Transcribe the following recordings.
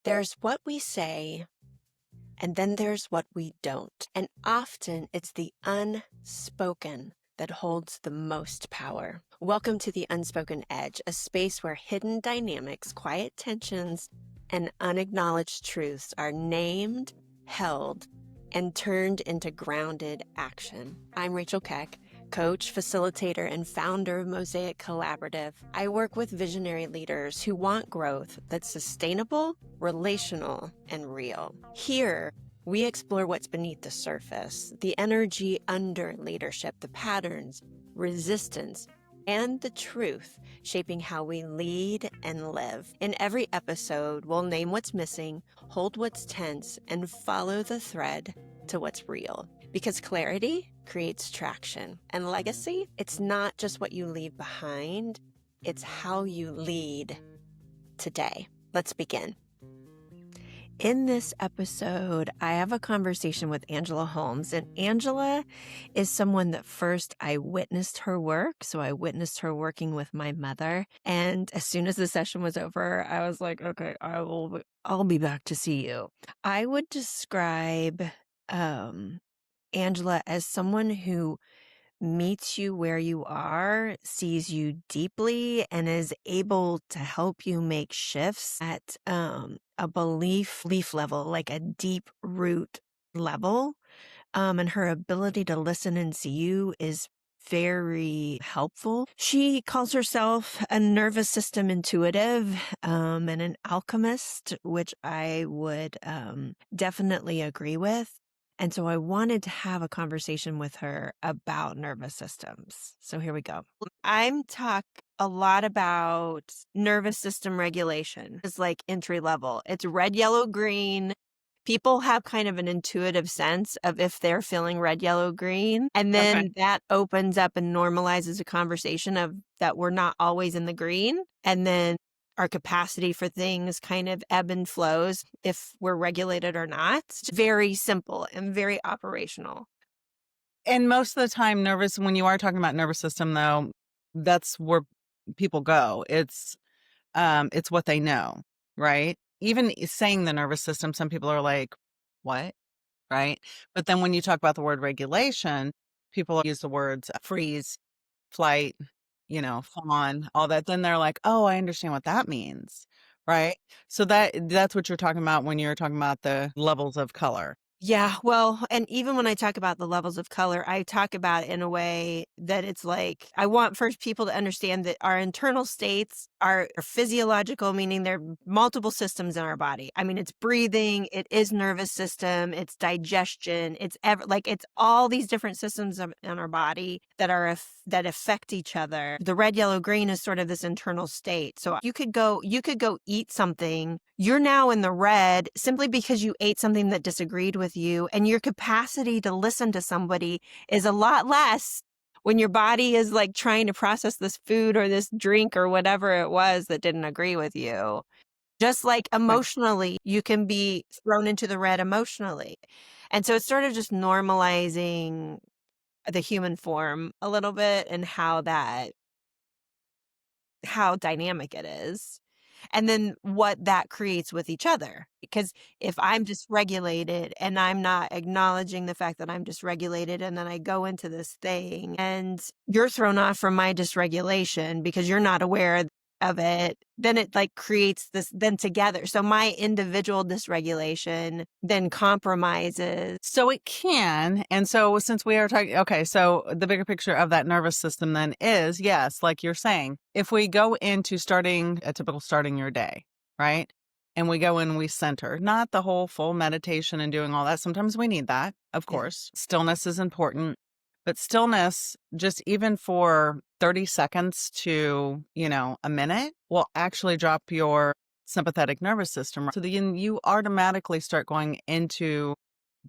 There's what we say, and then there's what we don't. And often it's the unspoken that holds the most power. Welcome to the Unspoken Edge, a space where hidden dynamics, quiet tensions, and unacknowledged truths are named, held, and turned into grounded action. I'm Rachel Keck, coach, facilitator, and founder of Mosaic Collaborative. I work with visionary leaders who want growth that's sustainable, relational, and real. Here, we explore what's beneath the surface, the energy under leadership, the patterns, resistance, and the truth shaping how we lead and live. In every episode, we'll name what's missing, hold what's tense, and follow the thread to what's real. Because clarity creates traction, and legacy, it's not just what you leave behind, it's how you lead today. Let's begin. In this episode, I have a conversation with Angela Holmes, and Angela is someone that first I witnessed her work. So I witnessed her working with my mother. And as soon as the session was over, I was like, okay, I'll be back to see you. I would describe Angela as someone who meets you where you are, sees you deeply, and is able to help you make shifts at a belief level, like a deep root level. And her ability to listen and see you is very helpful. She calls herself a nervous system intuitive and an alchemist, which I would definitely agree with. And so I wanted to have a conversation with her about nervous systems. So here we go. I'm talk a lot about nervous system regulation. It's like entry level. It's red, yellow, green. People have kind of an intuitive sense of if they're feeling red, yellow, green. And then that opens up and normalizes a conversation of that we're not always in the green. And then our capacity for things kind of ebb and flows if we're regulated or not. It's very simple and very operational. And most of the time, when you are talking about nervous system, though, that's where people go. It's what they know, right? Even saying the nervous system, some people are like, what? Right? But then when you talk about the word regulation, people use the words freeze, flight, fawn, all that. Then they're like, oh, I understand what that means. Right. So that's what you're talking about when you're talking about the levels of color. Yeah, well, and even when I talk about the levels of color, I talk about it in a way that it's like, I want first people to understand that our internal states are physiological, meaning there are multiple systems in our body. I mean, it's breathing, it is nervous system, it's digestion, it's all these different systems in our body that affect each other. The red, yellow, green is sort of this internal state. So you could go eat something. You're now in the red simply because you ate something that disagreed with you, and your capacity to listen to somebody is a lot less when your body is like trying to process this food or this drink or whatever it was that didn't agree with you. Just like emotionally, you can be thrown into the red emotionally. And so it's sort of just normalizing the human form a little bit and how dynamic it is. And then what that creates with each other. Because if I'm dysregulated and I'm not acknowledging the fact that I'm dysregulated, and then I go into this thing and you're thrown off from my dysregulation because you're not aware of it, then it like creates this then together. So my individual dysregulation then compromises. So it can. And so since we are talking, okay, so the bigger picture of that nervous system then is, yes, like you're saying, if we go into starting your day, right? And we go in, we center, not the whole full meditation and doing all that. Sometimes we need that, of Yeah. course. Stillness is important, but stillness, just even for 30 seconds to, a minute, will actually drop your sympathetic nervous system. So then you automatically start going into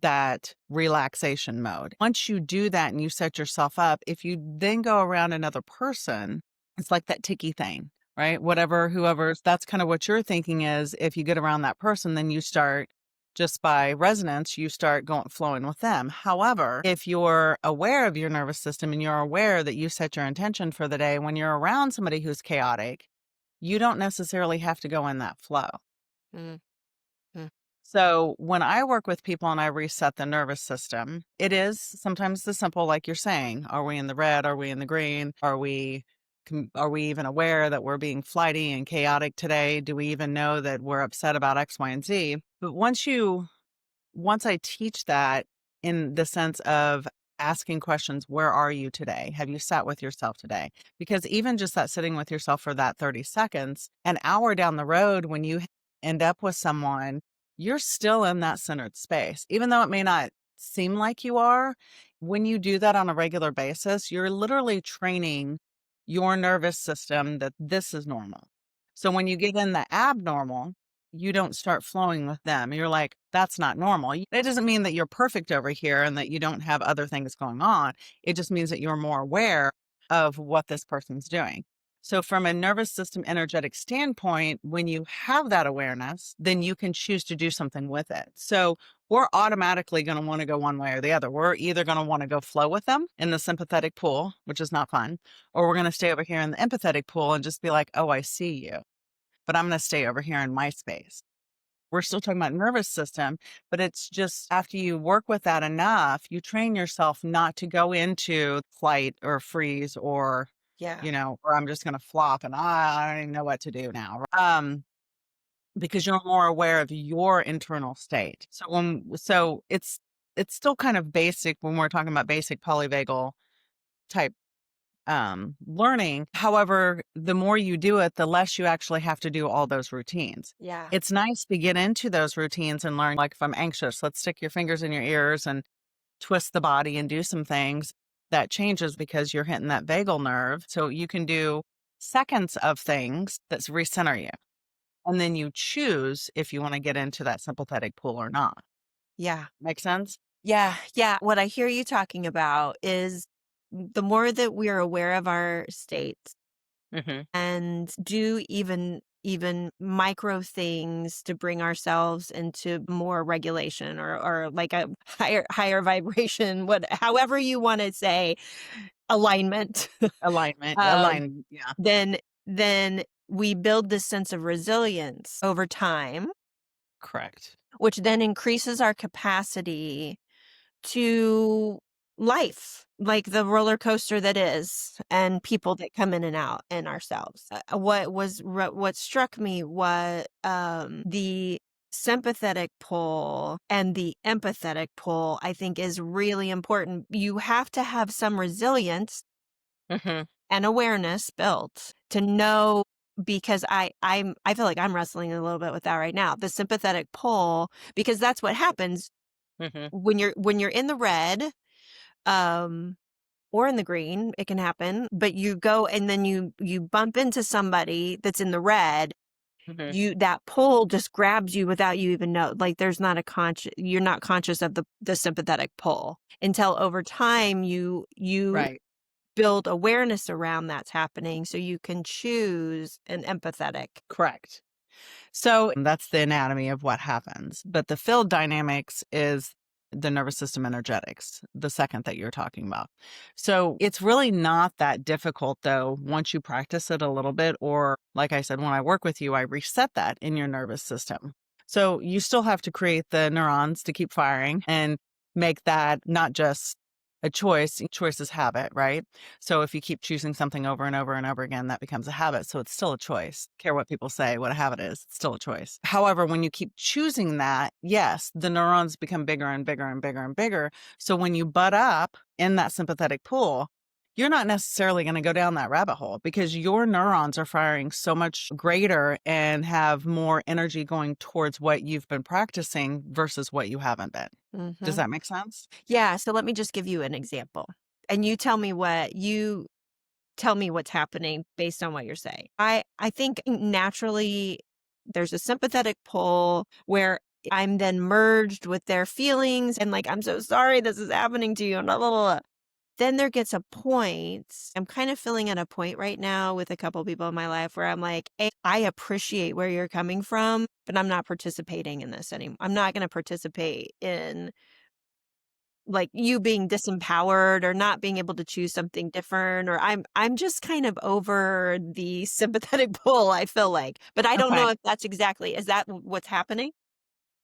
that relaxation mode. Once you do that and you set yourself up, if you then go around another person, it's like that ticky thing, right? Whoever's, that's kind of what you're thinking is if you get around that person, then you start just by resonance, you start flowing with them. However, if you're aware of your nervous system and you're aware that you set your intention for the day, when you're around somebody who's chaotic, you don't necessarily have to go in that flow. Mm. So when I work with people and I reset the nervous system, it is sometimes the simple, like you're saying, are we in the red? Are we in the green? Are we even aware that we're being flighty and chaotic today? Do we even know that we're upset about X, Y, and Z? But once I teach that in the sense of asking questions, where are you today? Have you sat with yourself today? Because even just that sitting with yourself for that 30 seconds, an hour down the road, when you end up with someone, you're still in that centered space. Even though it may not seem like you are, when you do that on a regular basis, you're literally training your nervous system that this is normal. So when you get in the abnormal, you don't start flowing with them. You're like, that's not normal. It doesn't mean that you're perfect over here and that you don't have other things going on. It just means that you're more aware of what this person's doing. So, from a nervous system energetic standpoint, when you have that awareness, then you can choose to do something with it. So, we're automatically going to want to go one way or the other. We're either going to want to go flow with them in the sympathetic pool, which is not fun, or we're going to stay over here in the empathetic pool and just be like, oh, I see you, but I'm going to stay over here in my space. We're still talking about nervous system, but it's just after you work with that enough, you train yourself not to go into flight or freeze or, Yeah. or I'm just going to flop and I don't even know what to do now. Because you're more aware of your internal state. So it's still kind of basic when we're talking about basic polyvagal type learning. However, the more you do it, the less you actually have to do all those routines. Yeah. It's nice to get into those routines and learn, like if I'm anxious, let's stick your fingers in your ears and twist the body and do some things. That changes because you're hitting that vagal nerve. So you can do seconds of things that recenter you. And then you choose if you want to get into that sympathetic pool or not. Yeah. Make sense? Yeah. Yeah. What I hear you talking about is the more that we're aware of our states Mm-hmm. and do even micro things to bring ourselves into more regulation or like a higher vibration, what however you want to say, alignment. Alignment. um Align. Yeah. then then we build this sense of resilience over time, Correct. which then increases our capacity to life, like the roller coaster that is, and people that come in and out, and ourselves. What struck me was the sympathetic pull and the empathetic pull, I think, is really important. You have to have some resilience Mm-hmm. and awareness built to know, because I feel like I'm wrestling a little bit with that right now. The sympathetic pull, because that's what happens Mm-hmm. when you're in the red, um, or in the green, it can happen, but you go and then you bump into somebody that's in the red, Mm-hmm. that pull just grabs you without you even know. Like there's not a you're not conscious of the sympathetic pull until over time you Right. build awareness around that's happening so you can choose an empathetic. Correct. So that's the anatomy of what happens. But the field dynamics is the nervous system energetics, the second that you're talking about. So it's really not that difficult, though, once you practice it a little bit. Or, like I said, when I work with you, I reset that in your nervous system. So you still have to create the neurons to keep firing and make that not just a choice. Choice is habit, right? So if you keep choosing something over and over and over again, that becomes a habit. So it's still a choice. Care what people say, what a habit is, it's still a choice. However, when you keep choosing that, yes, the neurons become bigger and bigger and bigger and bigger. So when you butt up in that sympathetic pool, you're not necessarily going to go down that rabbit hole because your neurons are firing so much greater and have more energy going towards what you've been practicing versus what you haven't been. Does Mhm. that make sense? Yeah, so let me just give you an example, and you tell me what's happening based on what you're saying. I think naturally there's a sympathetic pull where I'm then merged with their feelings and like, I'm so sorry this is happening to you and blah, blah, blah. Then there gets a point. I'm kind of feeling at a point right now with a couple people in my life where I'm like, "Hey, I appreciate where you're coming from, but I'm not participating in this anymore. I'm not going to participate in like you being disempowered or not being able to choose something different, or I'm just kind of over the sympathetic pull, I feel like. But I don't know Okay. if that's exactly, is that what's happening?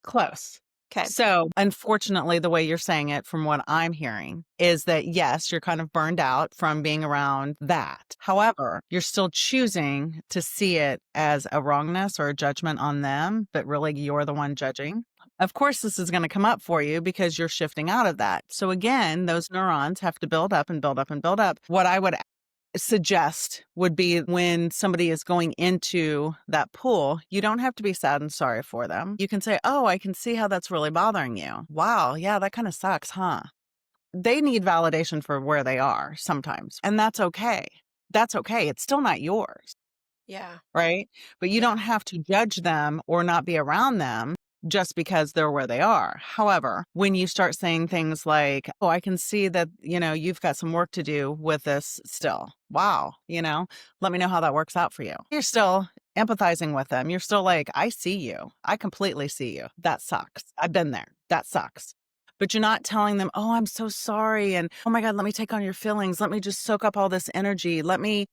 Close. Okay. So, unfortunately, the way you're saying it, from what I'm hearing, is that yes, you're kind of burned out from being around that. However, you're still choosing to see it as a wrongness or a judgment on them, but really you're the one judging. Of course, this is going to come up for you because you're shifting out of that. So, again, those neurons have to build up and build up and build up. What I would suggest would be when somebody is going into that pool, you don't have to be sad and sorry for them. You can say, "Oh, I can see how that's really bothering you. Wow, yeah, that kind of sucks, huh?" They need validation for where they are sometimes, and that's okay. That's okay. It's still not yours, Yeah. right? But you Yeah. don't have to judge them or not be around them just because they're where they are. However, when you start saying things like, "Oh, I can see that, you've got some work to do with this still. Wow, let me know how that works out for you." You're still empathizing with them. You're still like, "I see you. I completely see you. That sucks. I've been there. That sucks." But you're not telling them, "Oh, I'm so sorry. And oh my God, let me take on your feelings. Let me just soak up all this energy. Let me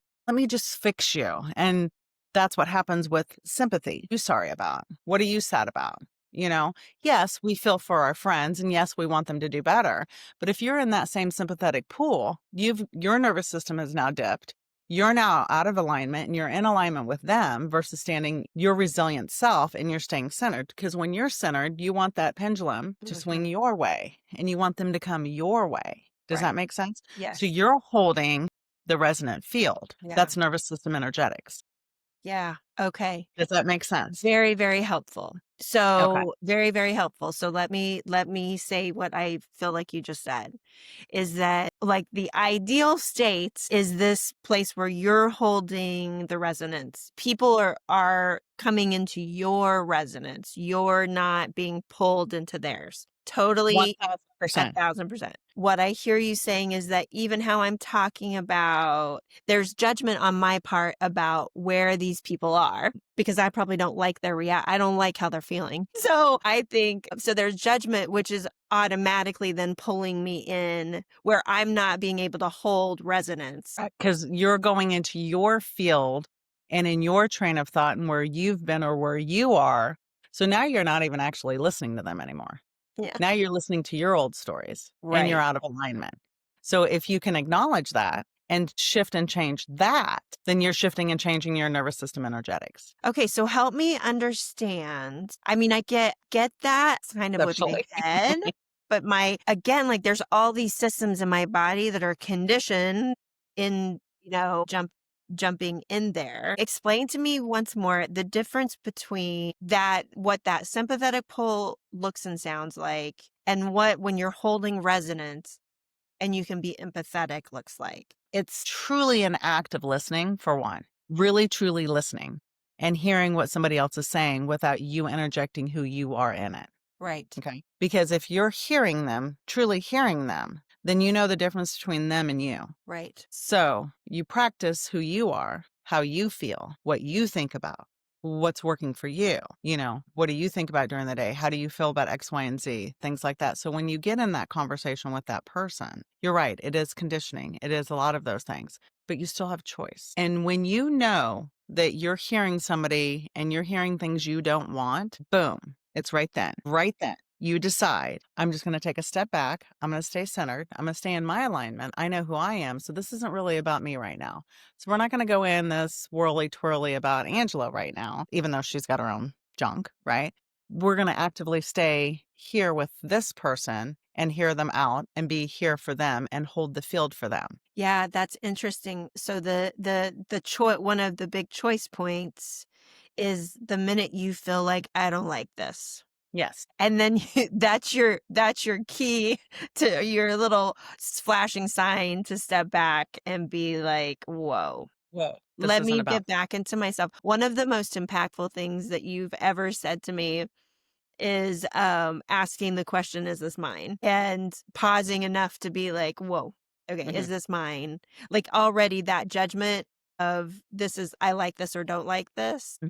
just fix you." And that's what happens with sympathy. You sorry about? What are you sad about? You know, yes, we feel for our friends and yes, we want them to do better. But if you're in that same sympathetic pool, your nervous system has now dipped. You're now out of alignment and you're in alignment with them versus standing your resilient self and you're staying centered. Because when you're centered, you want that pendulum to swing Mhm. your way and you want them to come your way. Does that Right. make sense? So Yes. you're holding the resonant field. Yeah. That's nervous system energetics. Yeah. Okay. Does that make sense? Very, very helpful. Okay. So very, very helpful. So let me say what I feel like you just said is that like the ideal state is this place where you're holding the resonance. People are coming into your resonance. You're not being pulled into theirs. Totally 1000%. 1,000%. What I hear you saying is that even how I'm talking about, there's judgment on my part about where these people are because I probably don't like their I don't like how they're feeling. So I think, so there's judgment, which is automatically then pulling me in where I'm not being able to hold resonance. Because you're going into your field and in your train of thought and where you've been or where you are. So now you're not even actually listening to them anymore. Yeah. Now you're listening to your old stories and you're Right. out of alignment. So if you can acknowledge that and shift and change that, then you're shifting and changing your nervous system energetics. Okay, so help me understand. I mean, I get that kind of with my Conceptually. head, but my again, like there's all these systems in my body that are conditioned in, jumping in there. Explain to me once more the difference between that what that sympathetic pull looks and sounds like and what when you're holding resonance and you can be empathetic looks like. It's truly an act of listening, for one, really, truly listening and hearing what somebody else is saying without you interjecting who you are in it. Right. Okay. Because if you're hearing them, truly hearing them, then you know the difference between them and you. Right. So you practice who you are, how you feel, what you think about, what's working for you. What do you think about during the day? How do you feel about X, Y, and Z? Things like that. So when you get in that conversation with that person, you're right. It is conditioning. It is a lot of those things, but you still have choice. And when you know that you're hearing somebody and you're hearing things you don't want, boom, it's right then. Right then. You decide, I'm just going to take a step back. I'm going to stay centered. I'm going to stay in my alignment. I know who I am. So this isn't really about me right now. So we're not going to go in this whirly twirly about Angela right now, even though she's got her own junk, right? We're going to actively stay here with this person and hear them out and be here for them and hold the field for them. Yeah, that's interesting. So the choice, one of the big choice points is the minute you feel like I don't like this. Yes. And then that's your key to your little flashing sign to step back and be like, "Whoa. Whoa. This Let isn't me about get back into myself." One of the most impactful things that you've ever said to me is asking the question, is this mine? And pausing enough to be like, whoa, okay, me. is this mine? Like already that judgment of this is I like this or don't like this Mhm.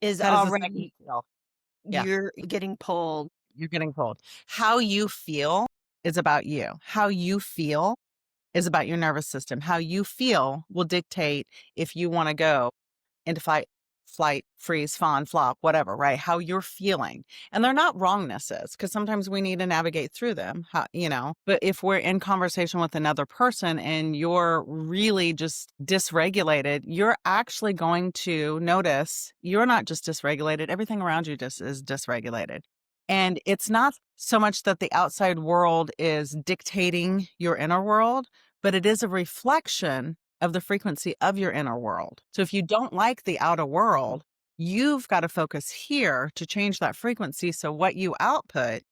is How does this make you already feel? Yeah. you're getting pulled. You're getting cold. How you feel is about you. How you feel is about your nervous system. How you feel will dictate if you want to go into fight, flight, freeze, fawn, flop, whatever, right? How you're feeling. And they're not wrongnesses because sometimes we need to navigate through them, but if we're in conversation with another person and you're really just dysregulated, you're actually going to notice you're not just dysregulated, everything around you just is dysregulated. And it's not so much that the outside world is dictating your inner world, but it is a reflection of the frequency of your inner world. So if you don't like the outer world, you've got to focus here to change that frequency. So what you output,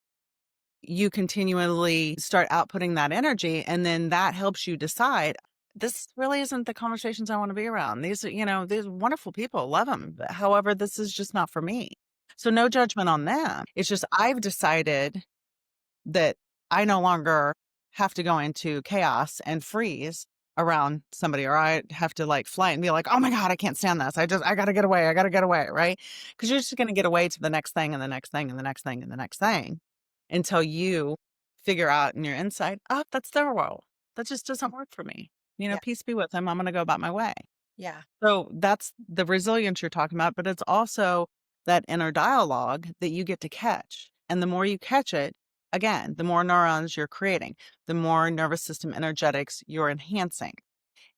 you continually start outputting that energy. And then that helps you decide this really isn't the conversations I want to be around. These are, these wonderful people, love them. However, this is just not for me. So no judgment on them. It's just I've decided that I no longer have to go into chaos and freeze around somebody, or I have to like fly and be like, oh my God, I can't stand this. I got to get away. I got to get away. Right. Because you're just going to get away to the next thing and the next thing and the next thing and the next thing until you figure out in your inside, oh, that's their world. That just doesn't work for me. Yeah. Peace be with them. I'm going to go about my way. Yeah. So that's the resilience you're talking about, but it's also that inner dialogue that you get to catch. And the more you catch it, again, the more neurons you're creating, the more nervous system energetics you're enhancing,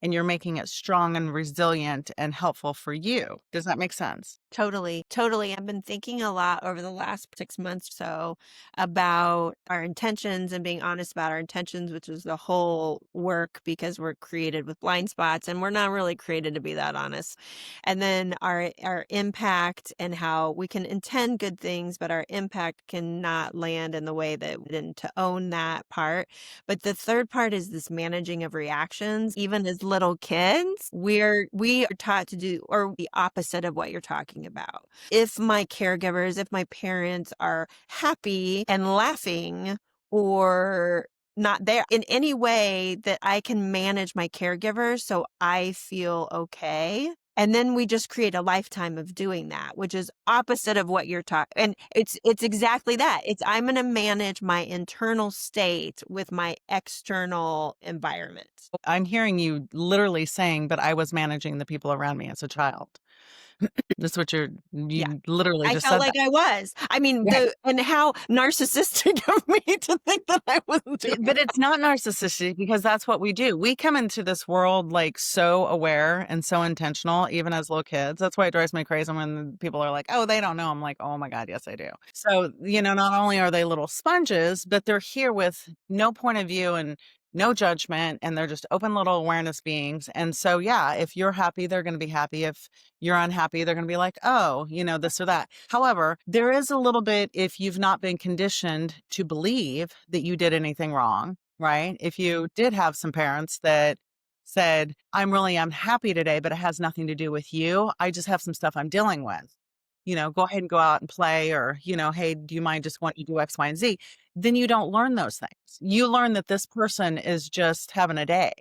and you're making it strong and resilient and helpful for you. Does that make sense? Totally. Totally. I've been thinking a lot over the last 6 months or so about our intentions and being honest about our intentions, which is the whole work because we're created with blind spots and we're not really created to be that honest. And then our impact and how we can intend good things, but our impact cannot land in the way that we didn't to own that part. But the third part is this managing of reactions. Even as little kids, we are taught to do or the opposite of what you're talking about. If my caregivers, if my parents are happy and laughing or not there in any way that I can manage my caregivers so I feel okay. And then we just create a lifetime of doing that, which is opposite of what you're talking. And it's exactly that. It's I'm going to manage my internal state with my external environment. I'm hearing you literally saying, but I was managing the people around me as a child. That's what you Yeah. literally I just felt said like that. I was. I mean, Yeah. and how narcissistic of me to think that I wasn't doing But it's not narcissistic because that's what we do. We come into this world like so aware and so intentional, even as little kids. That's why it drives me crazy when people are like, oh, they don't know. I'm like, oh my God, yes, I do. So, not only are they little sponges, but they're here with no point of view and no judgment, and they're just open little awareness beings. And so, yeah, if you're happy, they're going to be happy. If you're unhappy, they're going to be like, oh, this or that. However, there is a little bit if you've not been conditioned to believe that you did anything wrong, right? If you did have some parents that said, I'm really unhappy today, but it has nothing to do with you. I just have some stuff I'm dealing with. Go ahead and go out and play, or, hey, do you mind just want you to do X, Y, and Z? Then you don't learn those things. You learn that this person is just having a day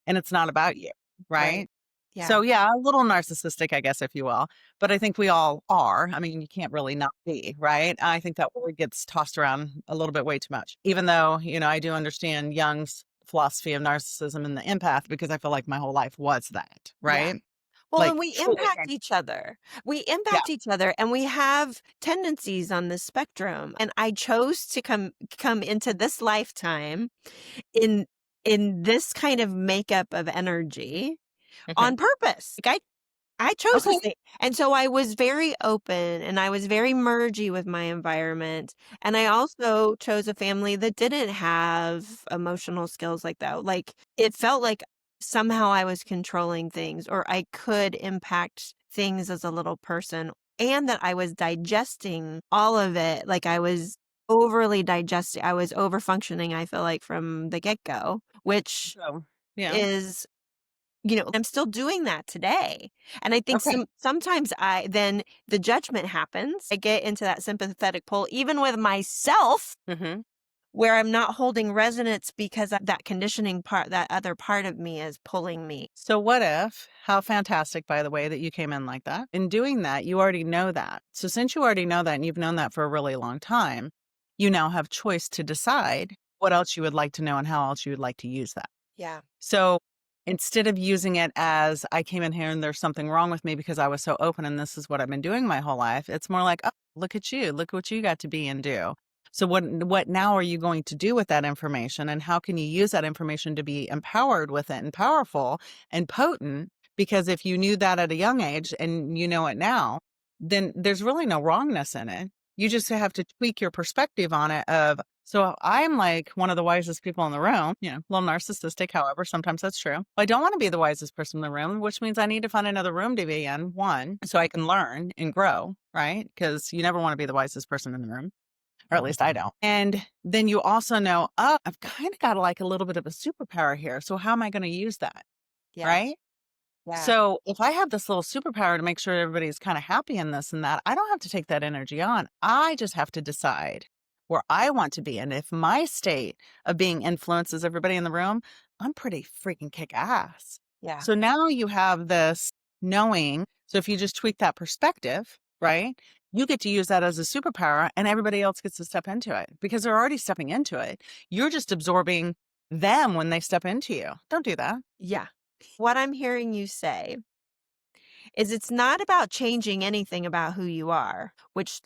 and it's not about you, right. right? Yeah. So yeah, a little narcissistic, I guess, if you will. But I think we all are. I mean, you can't really not be, right? I think that word gets tossed around a little bit way too much. Even though, I do understand Jung's philosophy of narcissism and the empath because I feel like my whole life was that, Yeah. right? Well, Like and we truly. impact each other. We Yeah. impact each other and we have tendencies on the spectrum. And I chose to come into this lifetime in this kind of makeup of energy Okay. on purpose. Like I chose Okay. this thing. And so I was very open and I was very mergy with my environment. And I also chose a family that didn't have emotional skills like that. Like it felt like somehow I was controlling things or I could impact things as a little person and that I was digesting all of it. Like I was overly digesting. I was over functioning, I feel like from the get go, which So, yeah. is I'm still doing that today. And I think Okay. sometimes then the judgment happens. I get into that sympathetic pull, even with myself, Mhm. where I'm not holding resonance because of that conditioning part, that other part of me is pulling me. So what if, how fantastic, by the way, that you came in like that. In doing that, you already know that. So since you already know that and you've known that for a really long time, you now have choice to decide what else you would like to know and how else you would like to use that. Yeah. So instead of using it as I came in here and there's something wrong with me because I was so open and this is what I've been doing my whole life. It's more like, oh, look at you. Look what you got to be and do. So what now are you going to do with that information, and how can you use that information to be empowered with it and powerful and potent? Because if you knew that at a young age and you know it now, then there's really no wrongness in it. You just have to tweak your perspective on it of, so I'm like one of the wisest people in the room, a little narcissistic, however, sometimes that's true. I don't want to be the wisest person in the room, which means I need to find another room to be in, one, so I can learn and grow, right? Because you never want to be the wisest person in the room, or at least I don't. And then you also know, oh, I've kind of got like a little bit of a superpower here. So how am I going to use that? Yeah. Right? Yeah. So if I have this little superpower to make sure everybody's kind of happy in this and that, I don't have to take that energy on. I just have to decide where I want to be. And if my state of being influences everybody in the room, I'm pretty freaking kick ass. Yeah. So now you have this knowing. So if you just tweak that perspective, right, you get to use that as a superpower and everybody else gets to step into it because they're already stepping into it. You're just absorbing them when they step into you. Don't do that. Yeah. What I'm hearing you say is it's not about changing anything about who you are, which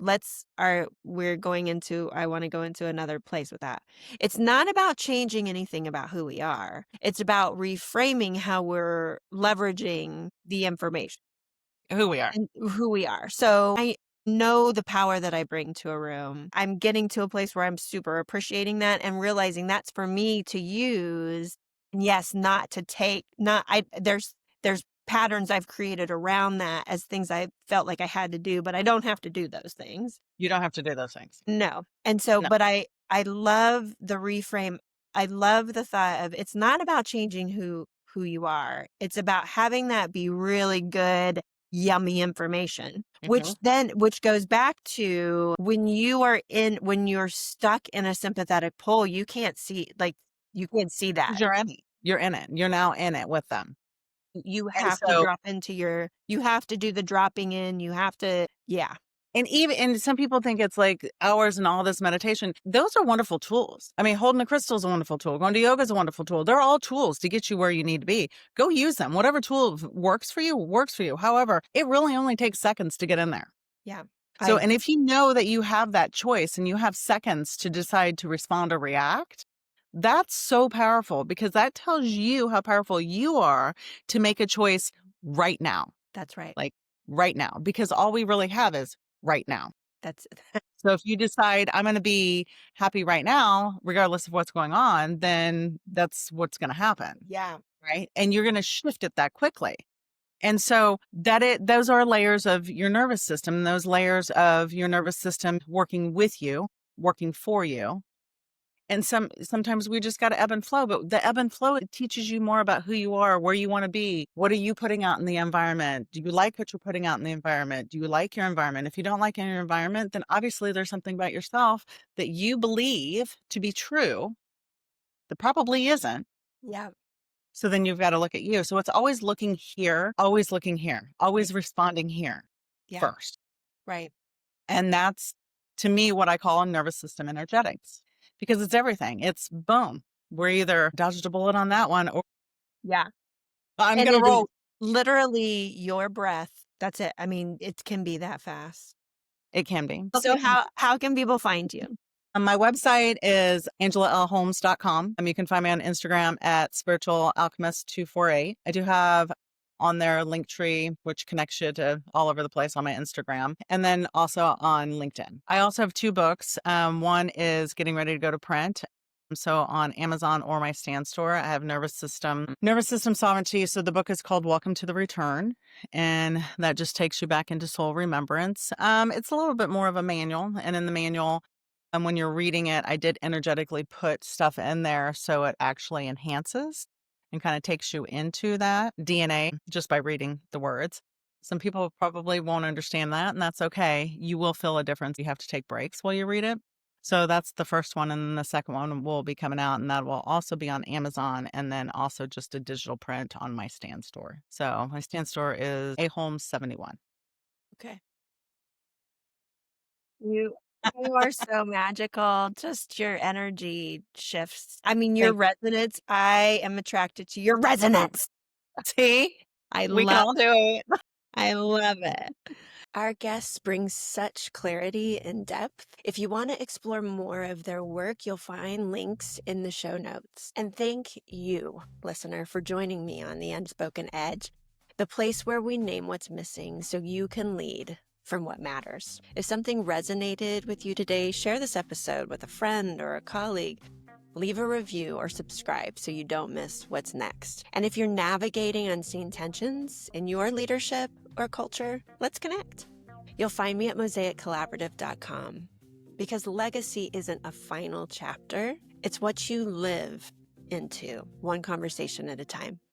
we're going into, I want to go into another place with that. It's not about changing anything about who we are. It's about reframing how we're leveraging the information Who we are. and who we are. So I know the power that I bring to a room. I'm getting to a place where I'm super appreciating that and realizing that's for me to use. And yes, not to take, not, I, there's patterns I've created around that as things I felt like I had to do, but I don't have to do those things. You don't have to do those things. No. And so, No. but I love the reframe. I love the thought of it's not about changing who you are. It's about having that be really good, yummy information, Mhm. which goes back to when you're stuck in a sympathetic pole, you can't see, like, you can't see 'Cause that. you're in it. You're in it. You're now in it with them. You And have to so drop into you have to do the dropping in. You have to, yeah, and some people think it's like hours and all this meditation. Those are wonderful tools. I mean, holding a crystal is a wonderful tool. Going to yoga is a wonderful tool. They're all tools to get you where you need to be. Go use them. Whatever tool works for you, works for you. However, it really only takes seconds to get in there. yeah. So, I and if you know that you have that choice and you have seconds to decide to respond or react, that's so powerful because that tells you how powerful you are to make a choice right now, That's right. like right now, because all we really have is right now. That's So if you decide I'm going to be happy right now, regardless of what's going on, then that's what's going to happen. yeah. Right. And you're going to shift it that quickly. And so those are layers of your nervous system, those layers of your nervous system working with you, working for you. And sometimes we just got to ebb and flow, but the ebb and flow, it teaches you more about who you are, where you want to be. What are you putting out in the environment? Do you like what you're putting out in the environment? Do you like your environment? If you don't like your environment, then obviously there's something about yourself that you believe to be true that probably isn't. Yeah. So then you've got to look at you. So it's always looking here, always responding here Yeah. first. Right. And that's, to me, what I call nervous system energetics because it's everything. It's boom. We're either dodged a bullet on that one or Yeah. I'm And going to it is roll. literally your breath. That's it. I mean, it can be that fast. It can be. So how can people find you? My website is angelalholmes.com. You can find me on Instagram at spiritualalchemist248. I do have on there Linktree, which connects you to all over the place on my Instagram, and then also on LinkedIn. I also have two books. One is getting ready to go to print. So on Amazon or my stand store, I have nervous system sovereignty. So the book is called Welcome to the Return, and that just takes you back into soul remembrance. It's a little bit more of a manual, and in the manual, and when you're reading it, I did energetically put stuff in there so it actually enhances and kind of takes you into that DNA just by reading the words. Some people probably won't understand that, and that's okay. You will feel a difference. You have to take breaks while you read it. So that's the first one. And then the second one will be coming out, and that will also be on Amazon, and then also just a digital print on my stand store. So my stand store is A Holmes 71. Okay. You you are so magical. Just your energy shifts. I mean, your Thank resonance. I am attracted to your resonance. See? I We can love all do it. I love it. Our guests bring such clarity and depth. If you want to explore more of their work, you'll find links in the show notes. And thank you, listener, for joining me on the Unspoken Edge, the place where we name what's missing so you can lead from what matters. If something resonated with you today, share this episode with a friend or a colleague. Leave a review or subscribe so you don't miss what's next. And if you're navigating unseen tensions in your leadership or culture, let's connect. You'll find me at mosaiccollaborative.com because legacy isn't a final chapter. It's what you live into, one conversation at a time.